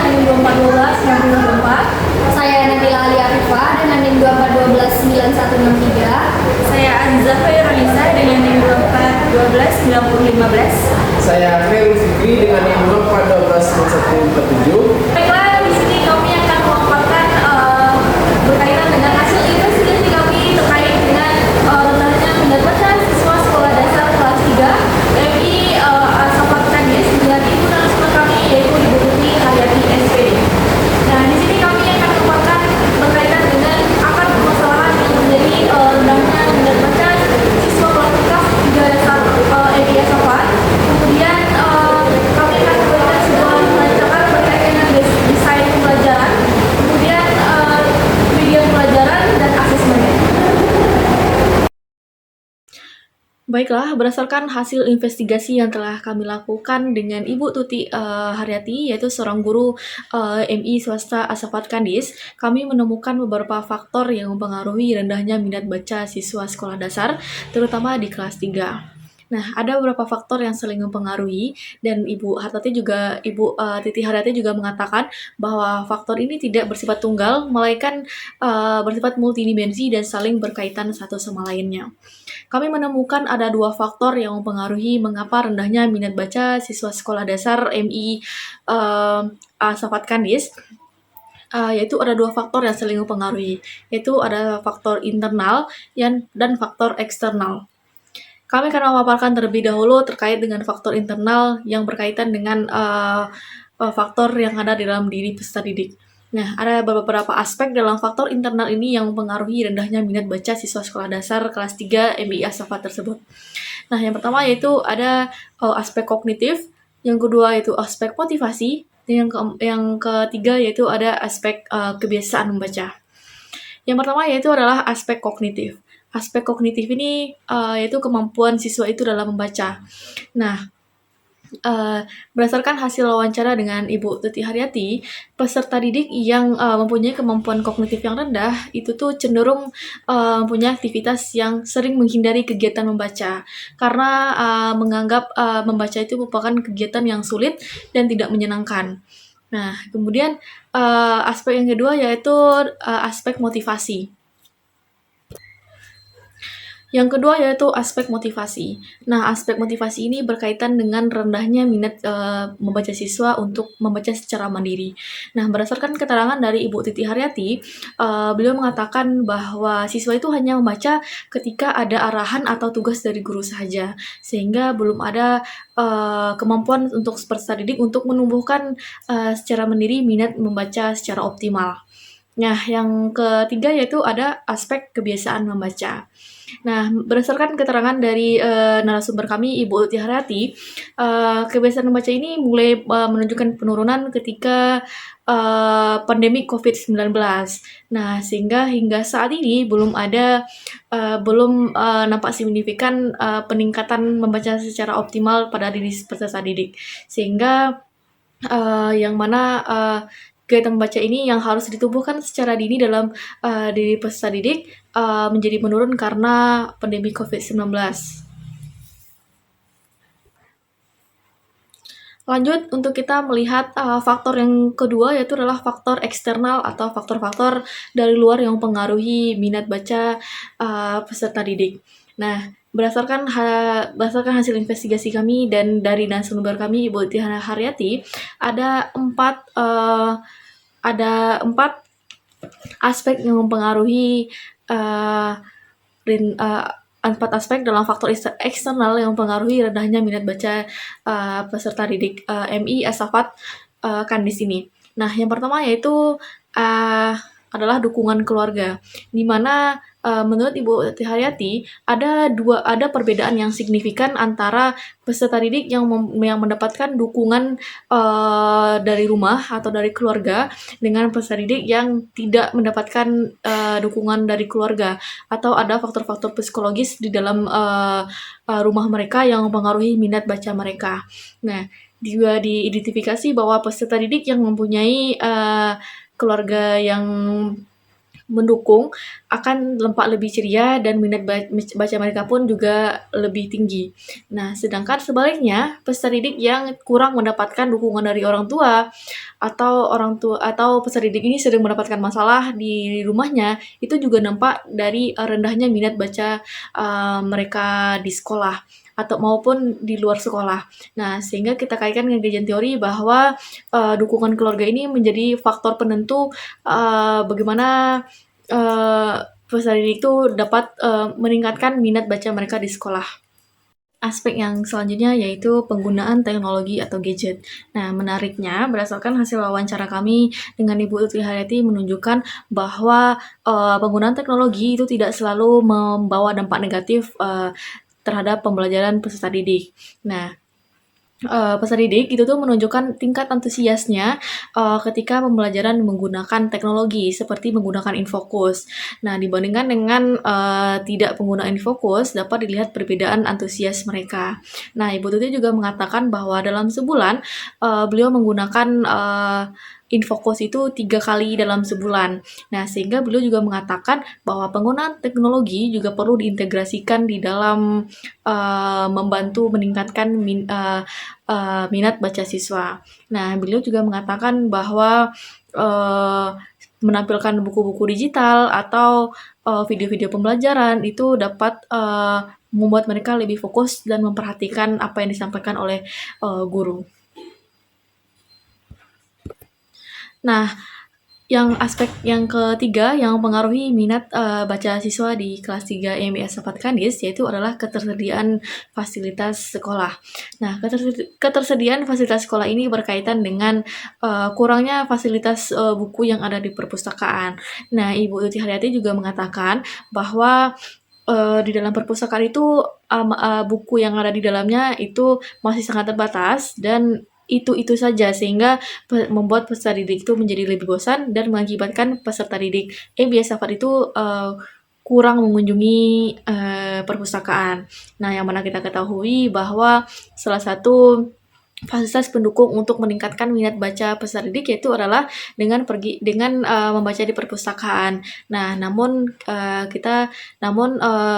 NIM 2412 Saya Nabila Ali Afifah dengan NIM 24129163. Saya Aziza Khairunisa dengan NIM 24129015. Saya Khairul Fikri dengan NIM 24121147. Baiklah, di sini kami akan memaparkan berkaitan dengan hasil investigasi kami terkait dengan rendahnya minat baca siswa sekolah dasar kelas 3 MI Asafat Kadis dengan ibu narasumber kami yaitu Ibu Tuti Haryati SPD. Nah, di sini kami akan memaparkan berkaitan dengan akar permasalahan yang menjadi rendahnya minat baca siswa kelas 3 dasar MI Asafat. Kemudian kami akan memberikan sebuah rancangan berkaitan dengan desain pembelajaran, kemudian media pembelajaran dan asesmennya. Baiklah, berdasarkan hasil investigasi yang telah kami lakukan dengan Ibu Tuti Haryati, yaitu seorang guru MI swasta Asafat Kadis, kami menemukan beberapa faktor yang mempengaruhi rendahnya minat baca siswa sekolah dasar, terutama di kelas 3. Nah, ada beberapa faktor yang saling mempengaruhi dan Ibu Titi Haryati juga mengatakan bahwa faktor ini tidak bersifat tunggal, melainkan bersifat multidimensi dan saling berkaitan satu sama lainnya. Kami menemukan ada dua faktor yang mempengaruhi mengapa rendahnya minat baca siswa sekolah dasar MI Asafat Kadis. Yaitu ada dua faktor yang saling mempengaruhi, yaitu ada faktor internal dan faktor eksternal. Kami akan memaparkan terlebih dahulu terkait dengan faktor internal yang berkaitan dengan faktor yang ada di dalam diri peserta didik. Nah, ada beberapa aspek dalam faktor internal ini yang mempengaruhi rendahnya minat baca siswa sekolah dasar kelas 3 MI Asafat tersebut. Nah, yang pertama yaitu ada aspek kognitif, yang kedua yaitu aspek motivasi, dan yang ketiga yaitu ada aspek kebiasaan membaca. Yang pertama yaitu adalah aspek kognitif. Aspek kognitif ini yaitu kemampuan siswa itu dalam membaca. Nah, berdasarkan hasil wawancara dengan Ibu Tuti Haryati, peserta didik yang mempunyai kemampuan kognitif yang rendah itu tuh cenderung mempunyai aktivitas yang sering menghindari kegiatan membaca karena menganggap membaca itu merupakan kegiatan yang sulit dan tidak menyenangkan. Nah, kemudian aspek yang kedua yaitu aspek motivasi. Yang kedua yaitu aspek motivasi. Nah, aspek motivasi ini berkaitan dengan rendahnya minat membaca siswa untuk membaca secara mandiri. Nah, berdasarkan keterangan dari Ibu Titi Haryati, beliau mengatakan bahwa siswa itu hanya membaca ketika ada arahan atau tugas dari guru saja, sehingga belum ada kemampuan untuk peserta didik untuk menumbuhkan secara mandiri minat membaca secara optimal. Nah, yang ketiga yaitu ada aspek kebiasaan membaca. Nah, berdasarkan keterangan dari narasumber kami, Ibu Tuti Haryati, kebiasaan membaca ini mulai menunjukkan penurunan ketika pandemi COVID-19. Nah, sehingga hingga saat ini belum nampak signifikan peningkatan membaca secara optimal pada diri peserta didik. Sehingga yang mana kegiatan membaca ini yang harus ditumbuhkan secara dini dalam diri peserta didik menjadi menurun karena pandemi COVID-19. Lanjut, untuk kita melihat faktor yang kedua yaitu adalah faktor eksternal atau faktor-faktor dari luar yang mempengaruhi minat baca peserta didik. Nah, berdasarkan hasil investigasi kami dan dari narasumber kami Ibu Tuti Haryati, ada empat aspek yang mempengaruhi empat aspek dalam faktor eksternal yang mempengaruhi rendahnya minat baca peserta didik MI Asafat Kadis ini. Nah, yang pertama yaitu adalah dukungan keluarga, di mana menurut Ibu Tuti Haryati ada perbedaan yang signifikan antara peserta didik yang mendapatkan dukungan dari rumah atau dari keluarga dengan peserta didik yang tidak mendapatkan dukungan dari keluarga, atau ada faktor-faktor psikologis di dalam rumah mereka yang mempengaruhi minat baca mereka. Nah, juga diidentifikasi bahwa peserta didik yang mempunyai keluarga yang mendukung akan tampak lebih ceria dan minat baca mereka pun juga lebih tinggi. Nah, sedangkan sebaliknya, peserta didik yang kurang mendapatkan dukungan dari orang tua atau peserta didik ini sering mendapatkan masalah di rumahnya, itu juga nampak dari rendahnya minat baca mereka di sekolah atau maupun di luar sekolah. Nah, sehingga kita kaitkan dengan kajian teori bahwa dukungan keluarga ini menjadi faktor penentu bagaimana peserta didik itu dapat meningkatkan minat baca mereka di sekolah. Aspek yang selanjutnya yaitu penggunaan teknologi atau gadget. Nah, menariknya berdasarkan hasil wawancara kami dengan Ibu Tuti Haryati menunjukkan bahwa penggunaan teknologi itu tidak selalu membawa dampak negatif terhadap pembelajaran peserta didik. Nah, peserta didik itu tuh menunjukkan tingkat antusiasnya ketika pembelajaran menggunakan teknologi seperti menggunakan infocus. Nah, dibandingkan dengan tidak penggunaan infocus dapat dilihat perbedaan antusias mereka. Nah, Ibu Tuti juga mengatakan bahwa dalam sebulan beliau menggunakan infocus itu 3 kali dalam sebulan. Nah, sehingga beliau juga mengatakan bahwa penggunaan teknologi juga perlu diintegrasikan di dalam membantu meningkatkan minat baca siswa. Nah, beliau juga mengatakan bahwa menampilkan buku-buku digital atau video-video pembelajaran itu dapat membuat mereka lebih fokus dan memperhatikan apa yang disampaikan oleh guru. Nah, aspek yang ketiga yang mempengaruhi minat baca siswa di kelas 3 MI Assapat Kandis yaitu adalah ketersediaan fasilitas sekolah. Nah, ketersediaan fasilitas sekolah ini berkaitan dengan kurangnya fasilitas buku yang ada di perpustakaan. Nah, Ibu Tuti Haryati juga mengatakan bahwa di dalam perpustakaan itu buku yang ada di dalamnya itu masih sangat terbatas dan itu saja sehingga membuat peserta didik itu menjadi lebih bosan dan mengakibatkan peserta didik MI Assapat itu kurang mengunjungi perpustakaan. Nah, yang mana kita ketahui bahwa salah satu fasilitas pendukung untuk meningkatkan minat baca peserta didik yaitu adalah dengan membaca di perpustakaan. Nah, namun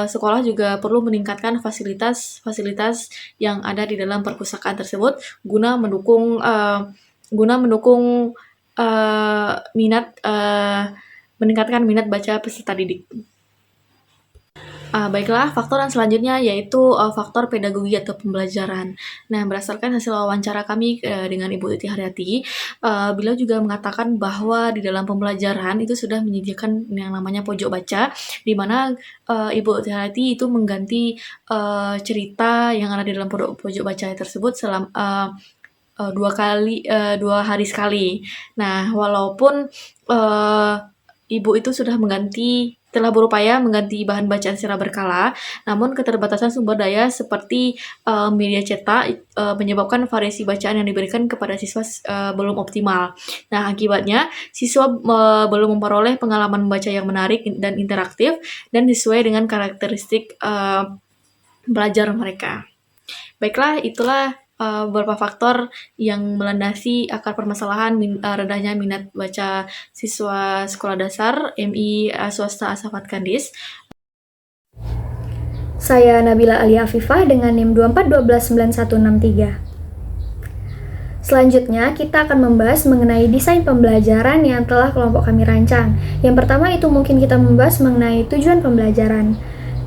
sekolah juga perlu meningkatkan fasilitas yang ada di dalam perpustakaan tersebut guna mendukung meningkatkan minat baca peserta didik. Baiklah, faktor yang selanjutnya yaitu faktor pedagogi atau pembelajaran. Nah, berdasarkan hasil wawancara kami dengan Ibu Tuti Haryati, beliau juga mengatakan bahwa di dalam pembelajaran itu sudah menyediakan yang namanya pojok baca, di mana Ibu Tuti Haryati itu mengganti cerita yang ada di dalam pojok baca tersebut selama 2 hari sekali. Nah, walaupun Ibu itu telah berupaya mengganti bahan bacaan secara berkala, namun keterbatasan sumber daya seperti media cetak menyebabkan variasi bacaan yang diberikan kepada siswa belum optimal. Nah, akibatnya siswa belum memperoleh pengalaman membaca yang menarik dan interaktif dan sesuai dengan karakteristik belajar mereka. Baiklah, itulah beberapa faktor yang melandasi akar permasalahan rendahnya minat baca siswa sekolah dasar MI swasta Assapat Kandis. Saya Nabila Alia Afifah dengan NIM 24129163. Selanjutnya, kita akan membahas mengenai desain pembelajaran yang telah kelompok kami rancang. Yang pertama itu mungkin kita membahas mengenai tujuan pembelajaran.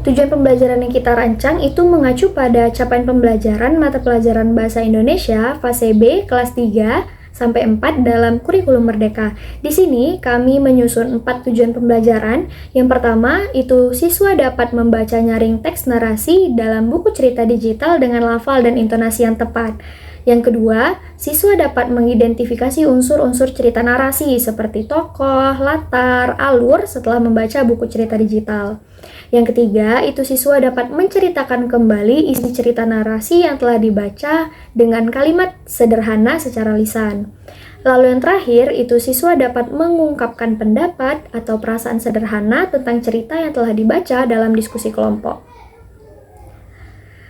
Tujuan pembelajaran yang kita rancang itu mengacu pada capaian pembelajaran mata pelajaran Bahasa Indonesia fase B kelas 3 sampai 4 dalam kurikulum Merdeka. Di sini kami menyusun 4 tujuan pembelajaran. Yang pertama itu siswa dapat membaca nyaring teks narasi dalam buku cerita digital dengan lafal dan intonasi yang tepat. Yang kedua, siswa dapat mengidentifikasi unsur-unsur cerita narasi seperti tokoh, latar, alur setelah membaca buku cerita digital. Yang ketiga, itu siswa dapat menceritakan kembali isi cerita narasi yang telah dibaca dengan kalimat sederhana secara lisan. Lalu yang terakhir, itu siswa dapat mengungkapkan pendapat atau perasaan sederhana tentang cerita yang telah dibaca dalam diskusi kelompok.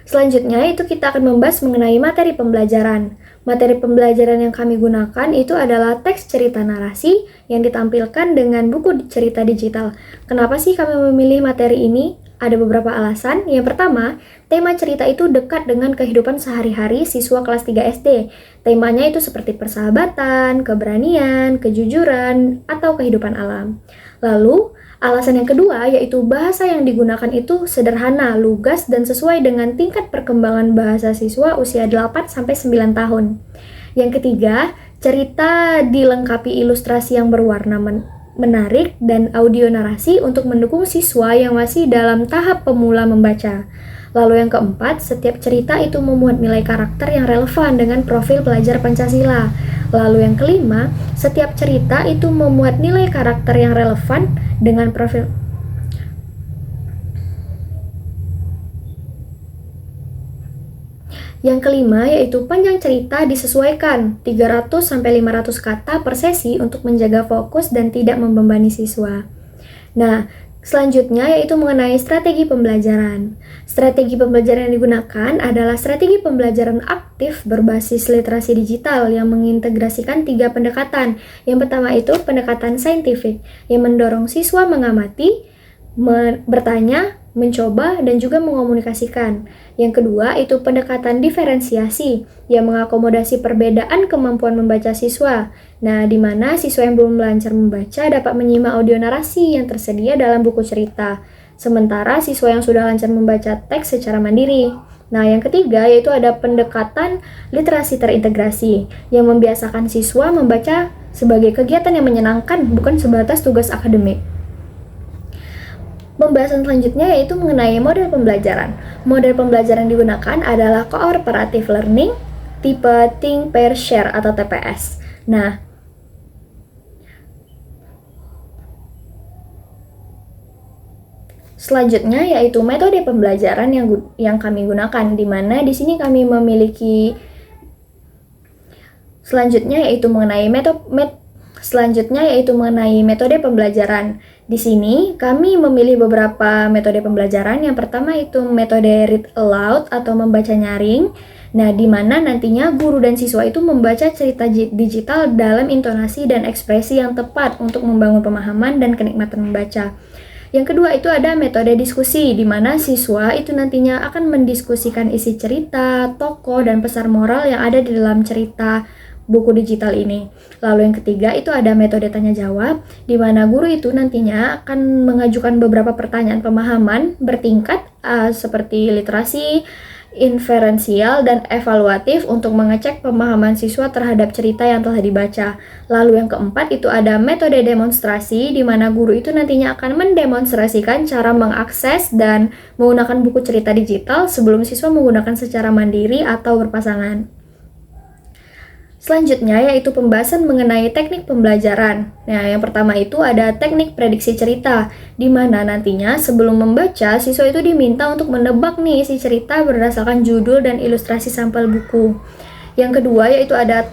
Selanjutnya itu kita akan membahas mengenai materi pembelajaran. Materi pembelajaran yang kami gunakan itu adalah teks cerita narasi yang ditampilkan dengan buku cerita digital. Kenapa sih kami memilih materi ini? Ada beberapa alasan. Yang pertama, tema cerita itu dekat dengan kehidupan sehari-hari siswa kelas 3 SD. Temanya itu seperti persahabatan, keberanian, kejujuran, atau kehidupan alam. Lalu, alasan yang kedua yaitu bahasa yang digunakan itu sederhana, lugas, dan sesuai dengan tingkat perkembangan bahasa siswa usia 8-9 tahun. Yang ketiga, cerita dilengkapi ilustrasi yang berwarna menarik dan audio narasi untuk mendukung siswa yang masih dalam tahap pemula membaca. Lalu yang keempat, setiap cerita itu memuat nilai karakter yang relevan dengan profil pelajar Pancasila. Lalu yang kelima, setiap cerita itu memuat nilai karakter yang relevan dengan profil Yang kelima yaitu panjang cerita disesuaikan 300-500 kata per sesi untuk menjaga fokus dan tidak membebani siswa. Nah, selanjutnya yaitu mengenai strategi pembelajaran. Strategi pembelajaran yang digunakan adalah strategi pembelajaran aktif berbasis literasi digital yang mengintegrasikan 3 pendekatan. Yang pertama itu pendekatan saintifik yang mendorong siswa mengamati, bertanya, mencoba, dan juga mengomunikasikan. Yang kedua itu pendekatan diferensiasi yang mengakomodasi perbedaan kemampuan membaca siswa. Nah, di mana siswa yang belum lancar membaca dapat menyimak audio narasi yang tersedia dalam buku cerita. Sementara siswa yang sudah lancar membaca teks secara mandiri. Nah, yang ketiga yaitu ada pendekatan literasi terintegrasi yang membiasakan siswa membaca sebagai kegiatan yang menyenangkan, bukan sebatas tugas akademik. Pembahasan selanjutnya yaitu mengenai model pembelajaran. Model pembelajaran yang digunakan adalah cooperative learning, tipe Think, Pair, Share atau TPS. Nah, selanjutnya yaitu metode pembelajaran yang kami gunakan, di mana di sini kami memiliki selanjutnya yaitu mengenai metode pembelajaran. Di sini kami memilih beberapa metode pembelajaran. Yang pertama itu metode read aloud atau membaca nyaring. Nah, di mana nantinya guru dan siswa itu membaca cerita digital dalam intonasi dan ekspresi yang tepat untuk membangun pemahaman dan kenikmatan membaca. Yang kedua itu ada metode diskusi, di mana siswa itu nantinya akan mendiskusikan isi cerita, tokoh, dan pesan moral yang ada di dalam cerita buku digital ini. Lalu yang ketiga itu ada metode tanya jawab, di mana guru itu nantinya akan mengajukan beberapa pertanyaan pemahaman bertingkat seperti literasi, inferensial, dan evaluatif untuk mengecek pemahaman siswa terhadap cerita yang telah dibaca. Lalu yang keempat itu ada metode demonstrasi, di mana guru itu nantinya akan mendemonstrasikan cara mengakses dan menggunakan buku cerita digital sebelum siswa menggunakan secara mandiri atau berpasangan. Selanjutnya yaitu pembahasan mengenai teknik pembelajaran. Nah, yang pertama itu ada teknik prediksi cerita, di mana nantinya sebelum membaca, siswa itu diminta untuk menebak nih isi cerita berdasarkan judul dan ilustrasi sampel buku. Yang kedua yaitu ada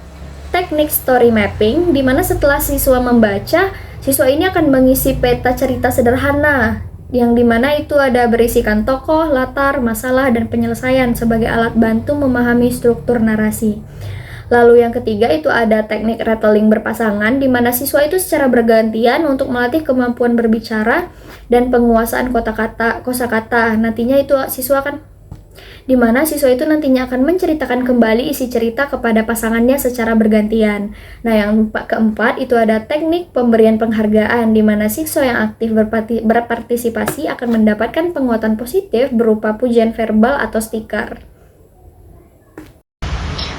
teknik story mapping, di mana setelah siswa membaca, siswa ini akan mengisi peta cerita sederhana, yang dimana itu ada berisikan tokoh, latar, masalah, dan penyelesaian sebagai alat bantu memahami struktur narasi. Lalu yang ketiga itu ada teknik retelling berpasangan, di mana siswa itu secara bergantian untuk melatih kemampuan berbicara dan penguasaan kosakata. Nantinya itu siswa itu nantinya akan menceritakan kembali isi cerita kepada pasangannya secara bergantian. Nah, yang keempat itu ada teknik pemberian penghargaan, di mana siswa yang aktif berpartisipasi akan mendapatkan penguatan positif berupa pujian verbal atau stiker.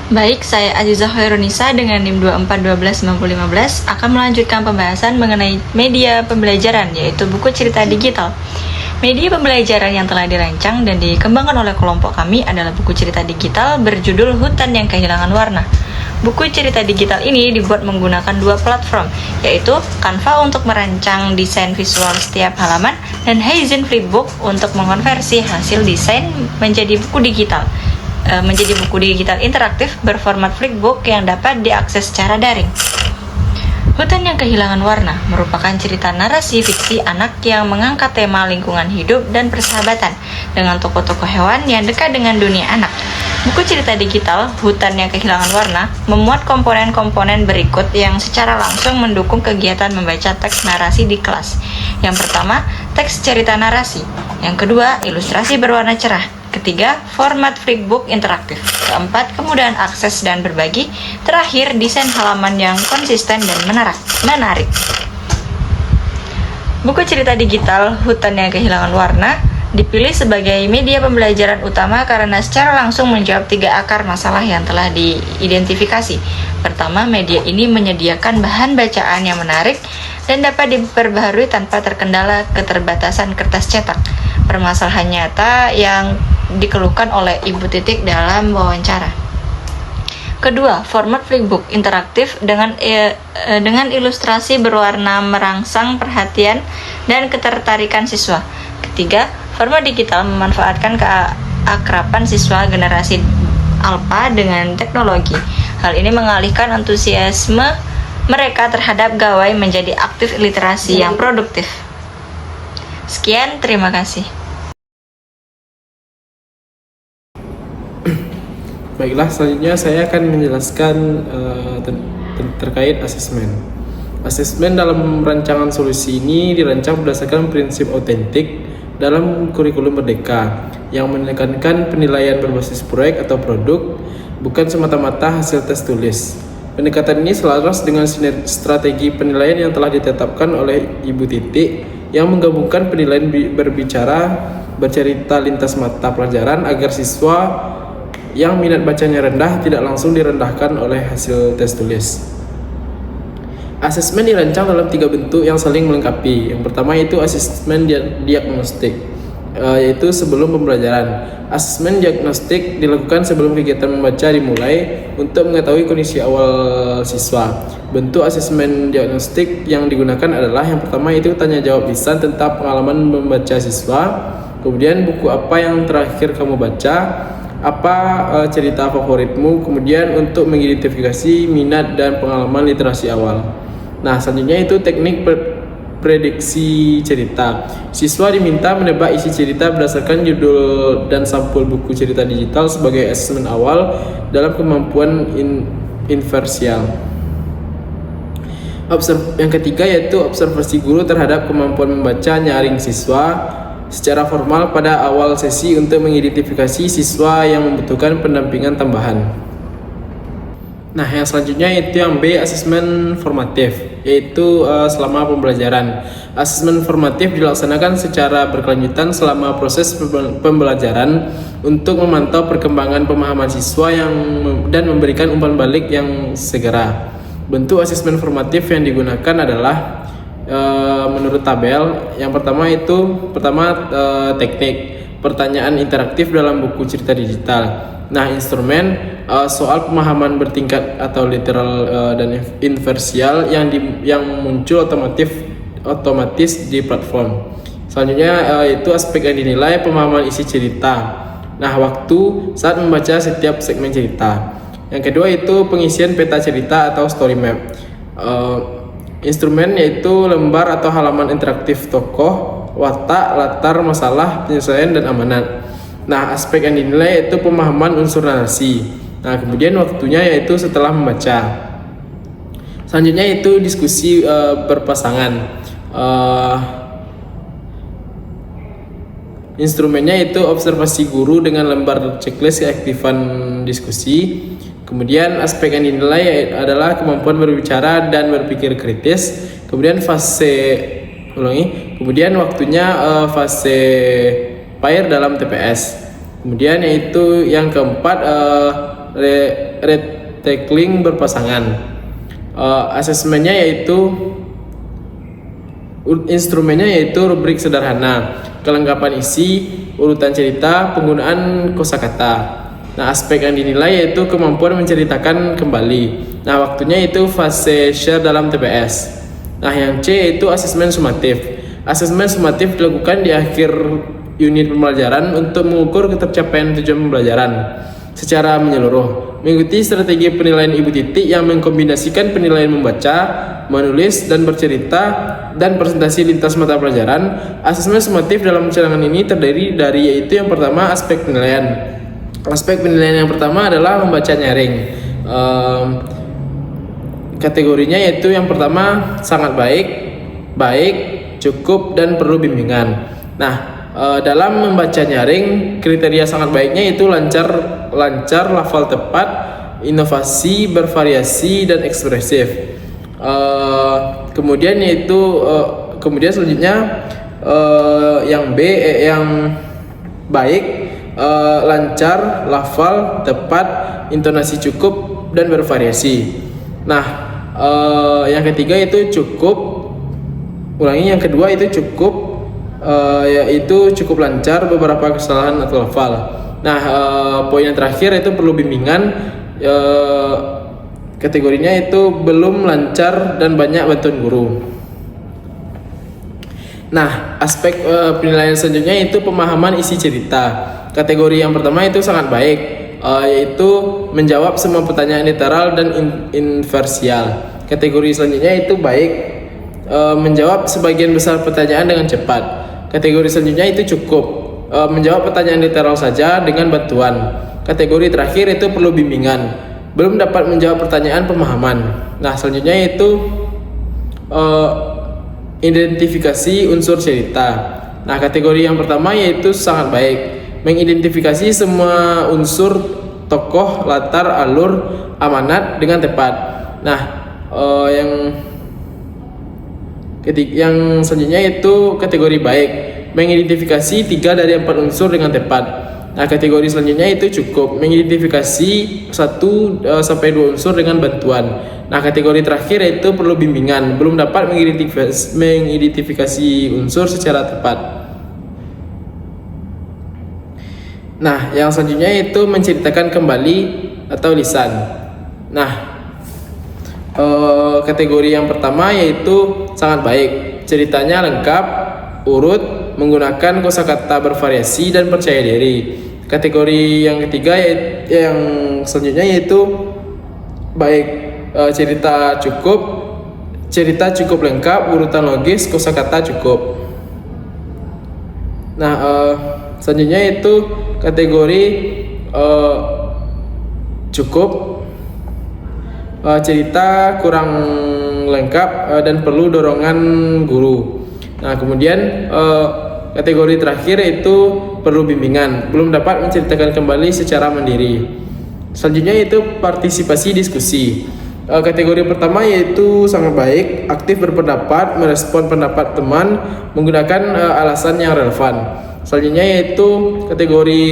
Baik, saya Aziza Hoirunisa dengan NIM 24129015 akan melanjutkan pembahasan mengenai media pembelajaran, yaitu buku cerita digital. Media pembelajaran yang telah dirancang dan dikembangkan oleh kelompok kami adalah buku cerita digital berjudul Hutan yang Kehilangan Warna. Buku cerita digital ini dibuat menggunakan 2 platform, yaitu Canva untuk merancang desain visual setiap halaman dan Haizen Flipbook untuk mengonversi hasil desain menjadi buku digital interaktif berformat flipbook yang dapat diakses secara daring. Hutan yang Kehilangan Warna merupakan cerita narasi fiksi anak yang mengangkat tema lingkungan hidup dan persahabatan dengan tokoh-tokoh hewan yang dekat dengan dunia anak. Buku cerita digital Hutan yang Kehilangan Warna memuat komponen-komponen berikut yang secara langsung mendukung kegiatan membaca teks narasi di kelas. Yang pertama, teks cerita narasi. Yang kedua, ilustrasi berwarna cerah. Ketiga, format flipbook interaktif. Keempat, kemudahan akses dan berbagi. Terakhir, desain halaman yang konsisten dan menarik. Buku cerita digital Hutan yang Kehilangan Warna dipilih sebagai media pembelajaran utama karena secara langsung menjawab 3 akar masalah yang telah diidentifikasi. Pertama, media ini menyediakan bahan bacaan yang menarik dan dapat diperbaharui tanpa terkendala keterbatasan kertas cetak. Permasalahan nyata yang dikeluhkan oleh Ibu Titik dalam wawancara. Kedua, format flipbook interaktif dengan ilustrasi berwarna merangsang perhatian dan ketertarikan siswa. Ketiga, format digital memanfaatkan keakraban siswa generasi alpha dengan teknologi. Hal ini mengalihkan antusiasme mereka terhadap gawai menjadi aktif literasi yang produktif. Sekian, terima kasih. Baiklah, selanjutnya saya akan menjelaskan terkait asesmen. Asesmen dalam rancangan solusi ini dirancang berdasarkan prinsip autentik dalam kurikulum Merdeka yang menekankan penilaian berbasis proyek atau produk, bukan semata-mata hasil tes tulis. Pendekatan ini selaras dengan strategi penilaian yang telah ditetapkan oleh Ibu Titik yang menggabungkan penilaian bercerita lintas mata pelajaran agar siswa yang minat bacanya rendah tidak langsung direndahkan oleh hasil tes tulis. Asesmen dirancang dalam 3 bentuk yang saling melengkapi. Yang pertama itu asesmen diagnostik, yaitu sebelum pembelajaran. Asesmen diagnostik dilakukan sebelum kegiatan membaca dimulai untuk mengetahui kondisi awal siswa. Bentuk asesmen diagnostik yang digunakan adalah yang pertama itu tanya jawab lisan tentang pengalaman membaca siswa, kemudian buku apa yang terakhir kamu baca, apa cerita favoritmu, kemudian untuk mengidentifikasi minat dan pengalaman literasi awal. Nah, selanjutnya itu teknik prediksi cerita. Siswa diminta menebak isi cerita berdasarkan judul dan sampul buku cerita digital sebagai asesmen awal dalam kemampuan inversial. Yang ketiga yaitu observasi guru terhadap kemampuan membaca nyaring siswa secara formal pada awal sesi untuk mengidentifikasi siswa yang membutuhkan pendampingan tambahan. Nah, yang selanjutnya itu yang B, asesmen formatif, yaitu selama pembelajaran. Asesmen formatif dilaksanakan secara berkelanjutan selama proses pembelajaran untuk memantau perkembangan pemahaman siswa dan memberikan umpan balik yang segera. Bentuk asesmen formatif yang digunakan adalah menurut tabel. Yang pertama teknik pertanyaan interaktif dalam buku cerita digital. Nah, instrumen soal pemahaman bertingkat atau literal dan inversial yang muncul otomatis di platform. Selanjutnya itu aspek yang dinilai pemahaman isi cerita. Nah, waktu saat membaca setiap segmen cerita. Yang kedua itu pengisian peta cerita atau story map. Instrumen yaitu lembar atau halaman interaktif tokoh, watak, latar, masalah, penyelesaian, dan amanat. Nah, aspek yang dinilai yaitu pemahaman unsur narasi. Nah, kemudian waktunya yaitu setelah membaca. Selanjutnya itu diskusi berpasangan. Instrumennya itu observasi guru dengan lembar checklist keaktifan diskusi. Kemudian aspek yang dinilai adalah kemampuan berbicara dan berpikir kritis. Kemudian kemudian waktunya fase pair dalam TPS. Kemudian yaitu yang keempat retackling berpasangan. Asesmennya yaitu instrumennya yaitu rubrik sederhana, kelengkapan isi, urutan cerita, penggunaan kosakata. Nah, aspek yang dinilai yaitu kemampuan menceritakan kembali. Nah, waktunya itu fase share dalam TPS. Nah, yang C yaitu asesmen sumatif. Asesmen sumatif dilakukan di akhir unit pembelajaran untuk mengukur ketercapaian tujuan pembelajaran secara menyeluruh. mengikuti strategi penilaian Ibu Titik yang mengkombinasikan penilaian membaca, menulis, dan bercerita, dan presentasi lintas mata pelajaran. Asesmen sumatif dalam cadangan ini terdiri dari yaitu yang pertama aspek penilaian. Aspek penilaian yang pertama adalah membaca nyaring. Kategorinya yaitu yang pertama sangat baik, baik, cukup, dan perlu bimbingan. Nah, dalam membaca nyaring, kriteria sangat baiknya itu lancar, lafal tepat, inovasi, bervariasi, dan ekspresif. Kemudian selanjutnya yang B, yang baik, lancar, lafal tepat, intonasi cukup, dan bervariasi. Nah, yang ketiga itu cukup. Yang kedua itu cukup. Yaitu cukup lancar, beberapa kesalahan atau lafal. Nah, poin yang terakhir itu perlu bimbingan. Kategorinya itu belum lancar dan banyak bantuan guru. Nah, aspek penilaian selanjutnya itu pemahaman isi cerita. Kategori yang pertama itu sangat baik, yaitu menjawab semua pertanyaan literal dan inversial. Kategori selanjutnya itu baik, menjawab sebagian besar pertanyaan dengan cepat. Kategori selanjutnya itu cukup, menjawab pertanyaan literal saja dengan bantuan. Kategori terakhir itu perlu bimbingan, belum dapat menjawab pertanyaan pemahaman. Nah, selanjutnya itu identifikasi unsur cerita. Nah, kategori yang pertama yaitu sangat baik, mengidentifikasi semua unsur tokoh, latar, alur, amanat dengan tepat. Nah, yang selanjutnya itu kategori baik, mengidentifikasi 3 dari 4 unsur dengan tepat. Nah, kategori selanjutnya itu cukup, mengidentifikasi 1 sampai 2 unsur dengan bantuan. Nah, kategori terakhir itu perlu bimbingan, belum dapat mengidentifikasi unsur secara tepat. Nah, yang selanjutnya itu menceritakan kembali atau lisan. Nah, kategori yang pertama yaitu sangat baik, ceritanya lengkap, urut, menggunakan kosakata bervariasi dan percaya diri. Kategori yang ketiga yang selanjutnya yaitu baik, cerita cukup lengkap, urutan logis, kosakata cukup. Nah, selanjutnya itu kategori cukup, cerita kurang lengkap dan perlu dorongan guru. Nah, kemudian kategori terakhir itu perlu bimbingan, belum dapat menceritakan kembali secara mandiri. Selanjutnya itu partisipasi diskusi. Kategori pertama yaitu sangat baik, aktif berpendapat, merespon pendapat teman, menggunakan alasan yang relevan. Selanjutnya yaitu kategori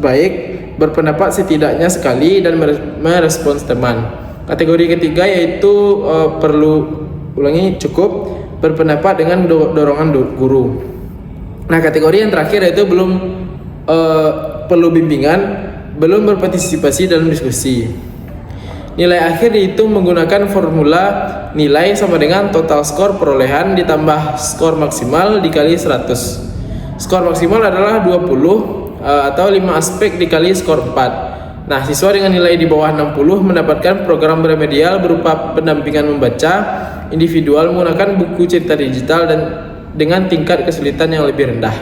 baik, berpendapat setidaknya sekali dan merespons teman. Kategori ketiga yaitu cukup, berpendapat dengan dorongan guru. Nah, kategori yang terakhir yaitu belum perlu bimbingan, belum berpartisipasi dalam diskusi. Nilai akhir dihitung menggunakan formula nilai sama dengan total skor perolehan ditambah skor maksimal dikali 100. Skor maksimal adalah 20 atau 5 aspek dikali skor 4. Nah, siswa dengan nilai di bawah 60 mendapatkan program remedial berupa pendampingan membaca individual menggunakan buku cerita digital dan dengan tingkat kesulitan yang lebih rendah.